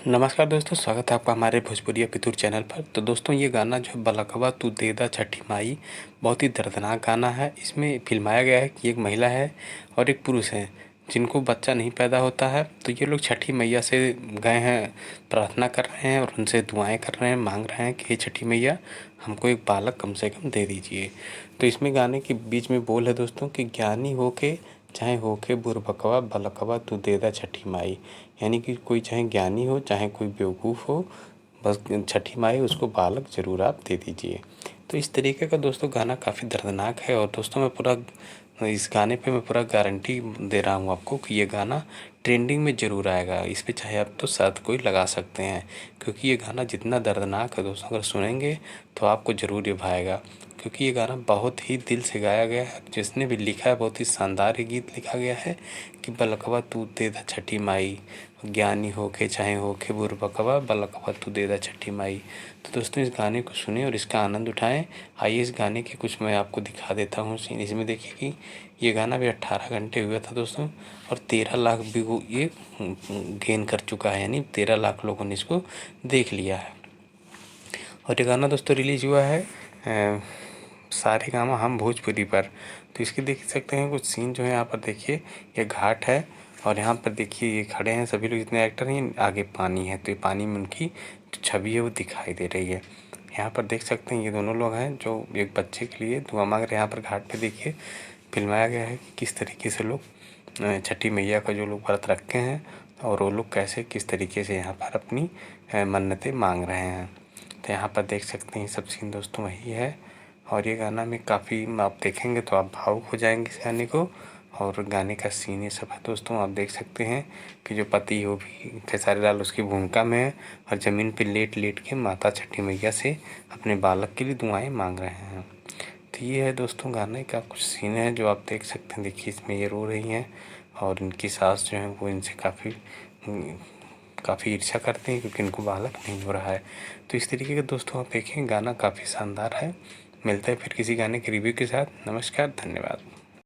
नमस्कार दोस्तों, स्वागत है आपका हमारे भोजपुरिया पितुर चैनल पर। तो दोस्तों, ये गाना जो है बलकवा तू दे दा छठी माई, बहुत ही दर्दनाक गाना है। इसमें फिल्माया गया है कि एक महिला है और एक पुरुष है जिनको बच्चा नहीं पैदा होता है। तो ये लोग छठी मैया से गए हैं, प्रार्थना कर रहे हैं और उनसे दुआएं कर रहे हैं, मांग रहे हैं कि हे छठी मैया, हमको एक बालक कम से कम दे दीजिए। तो इसमें गाने के बीच में बोल है दोस्तों कि ज्ञानी होके चाहे होके बुरबकवा बलकवा तू दे दा छठी माई। यानी कि कोई चाहे ज्ञानी हो चाहे कोई बेवकूफ़ हो, बस छठी माई उसको बालक ज़रूर आप दे दीजिए। तो इस तरीके का दोस्तों गाना काफ़ी दर्दनाक है। और दोस्तों मैं पूरा इस गाने पे मैं पूरा गारंटी दे रहा हूँ आपको कि ये गाना ट्रेंडिंग में ज़रूर आएगा। इस पे चाहे आप तो साथ कोई लगा सकते हैं, क्योंकि ये गाना जितना दर्दनाक है दोस्तों, अगर सुनेंगे तो आपको ज़रूर ये भाएगा। क्योंकि ये गाना बहुत ही दिल से गाया गया है, जिसने भी लिखा है बहुत ही शानदार ये गीत लिखा गया है कि बलकवा तू दे दा छठी माई, ज्ञानी होके चाहे होके बुरबकवा बलकवा तू दे दा छठी माई। तो दोस्तों इस गाने को सुने और इसका आनंद उठाएं। आइए इस गाने के कुछ मैं आपको दिखा देता हूँ सीन। इसमें देखिए कि ये गाना भी 18 घंटे हुआ था दोस्तों, और 13 लाख व्यू ये गेन कर चुका है, यानी 13 लाख लोगों ने इसको देख लिया है। और ये गाना दोस्तों रिलीज हुआ है सारेगामा हम भोजपुरी पर। तो इसके देख सकते हैं कुछ सीन जो है यहाँ पर। देखिए ये घाट है और यहाँ पर देखिए ये खड़े हैं सभी लोग, जितने एक्टर हैं। आगे पानी है, तो ये पानी में उनकी जो छवि है वो दिखाई दे रही है। यहाँ पर देख सकते हैं ये दोनों लोग हैं जो एक बच्चे के लिए दुआ मांग रहे हैं। यहाँ पर घाट पे देखिए फिल्माया गया है कि किस तरीके से लोग छठी मैया का जो लोग व्रत रखे हैं और वो लोग कैसे किस तरीके से यहाँ पर अपनी मन्नतें मांग रहे हैं। तो यहाँ पर देख सकते हैं सब सीन दोस्तों वही है। और ये गाना में काफ़ी आप देखेंगे तो आप भावुक हो जाएंगे इस गाने को। और गाने का सीन ये सब है दोस्तों, आप देख सकते हैं कि जो पति वो भी खेसारी लाल उसकी भूमिका में है और ज़मीन पे लेट लेट के माता छठी मैया से अपने बालक के लिए दुआएं मांग रहे हैं। तो ये है दोस्तों गाने का कुछ सीन है जो आप देख सकते हैं। देखिए इसमें ये रो रही हैं और इनकी सास जो है वो इनसे काफ़ी ईर्ष्या करते हैं क्योंकि इनको बालक नहीं हो रहा है। तो इस तरीके का दोस्तों आप देखें, गाना काफ़ी शानदार है। मिलते हैं फिर किसी गाने के रिव्यू के साथ। नमस्कार, धन्यवाद।